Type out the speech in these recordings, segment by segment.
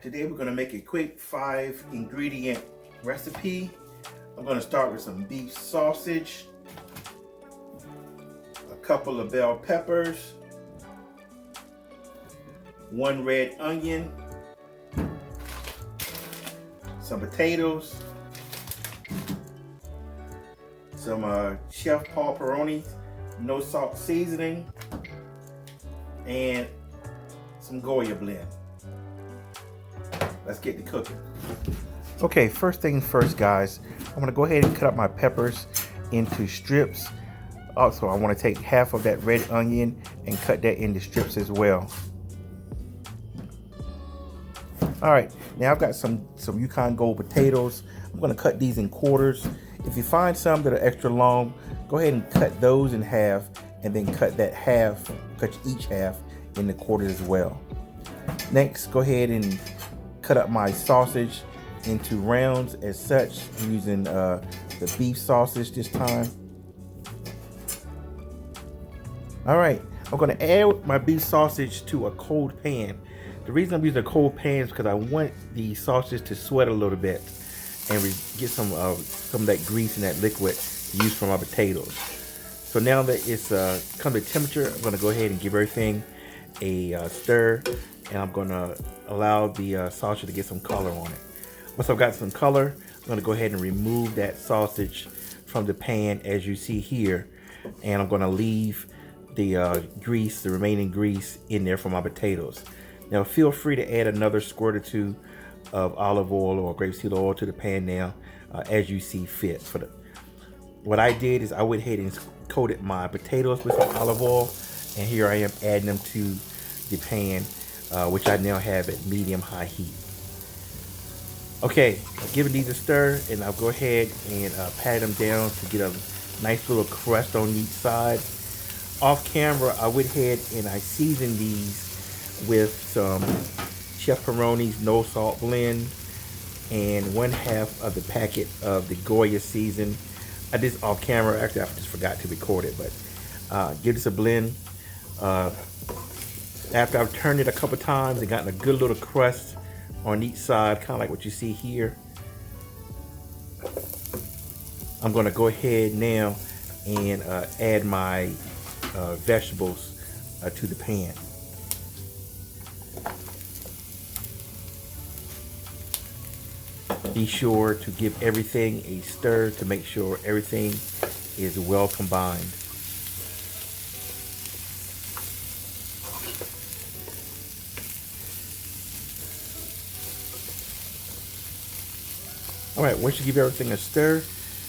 Today we're going to make a quick 5-ingredient recipe. I'm going to start with some beef sausage, a couple of bell peppers, 1 red onion, some potatoes, some Chef pepperoni, no salt seasoning, and some Goya blend. Let's get to cooking. Okay, first thing first, guys. I'm gonna go ahead and cut up my peppers into strips. Also, I want to take half of that red onion and cut that into strips as well. All right, now I've got some Yukon Gold potatoes. I'm gonna cut these in quarters. If you find some that are extra long, go ahead and cut those in half, and then cut each half into quarters as well. Next, go ahead and cut up my sausage into rounds as such. I'm using the beef sausage this time. All right, I'm gonna add my beef sausage to a cold pan. The reason I'm using a cold pan is because I want the sausage to sweat a little bit and get some of that grease and that liquid to use for my potatoes. So now that it's come to temperature, I'm gonna go ahead and give everything a stir, and I'm gonna allow the sausage to get some color on it. Once I've got some color, I'm gonna go ahead and remove that sausage from the pan as you see here, and I'm gonna leave the remaining grease in there for my potatoes. Now feel free to add another squirt or two of olive oil or grapeseed oil to the pan now as you see fit. What I did is I went ahead and coated my potatoes with some olive oil, and here I am adding them to the pan, which I now have at medium-high heat. Okay, I've given these a stir, and I'll go ahead and pat them down to get a nice little crust on each side. Off camera, I went ahead and I seasoned these with some Chef Pepperoni's no salt blend and 1/2 of the packet of the Goya season. I did this off camera. Actually, I just forgot to record it, but give this a blend. After I've turned it a couple times and gotten a good little crust on each side, kind of like what you see here, I'm going to go ahead now and add my vegetables to the pan. Be sure to give everything a stir to make sure everything is well combined. All right, once you give everything a stir,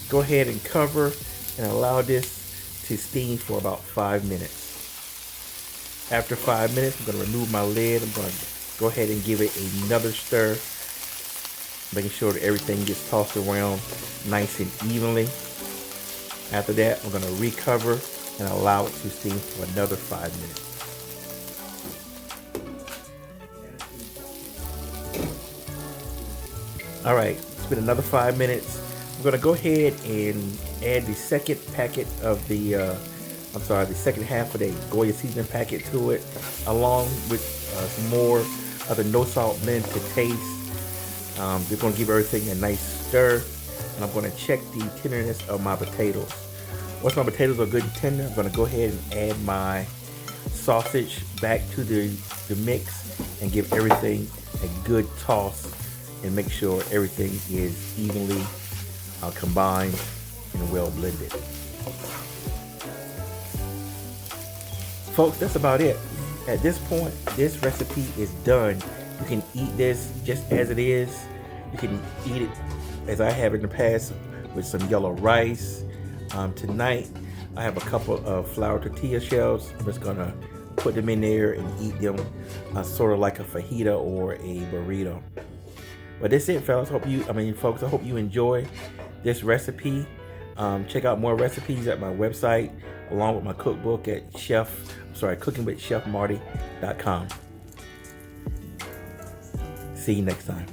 go ahead and cover and allow this to steam for about 5 minutes. After 5 minutes, I'm going to remove my lid. I'm going to go ahead and give it another stir, making sure that everything gets tossed around nice and evenly. After that, I'm going to recover and allow it to steam for another 5 minutes. All right, it's been another 5 minutes. I'm going to go ahead and add the second packet of the second half of the Goya seasoning packet to it, along with some more of the no salt blend to taste. We're going to give everything a nice stir, and I'm going to check the tenderness of my potatoes. Once my potatoes are good and tender, I'm going to go ahead and add my sausage back to the mix and give everything a good toss and make sure everything is evenly combined and well blended. Folks, that's about it. At this point, this recipe is done. You can eat this just as it is. You can eat it as I have in the past with some yellow rice. Tonight, I have a couple of flour tortilla shells. I'm just gonna put them in there and eat them sort of like a fajita or a burrito. But that's it, fellas. Folks, I hope you enjoy this recipe. Check out more recipes at my website, along with my cookbook at cookingwithchefmarty.com. See you next time.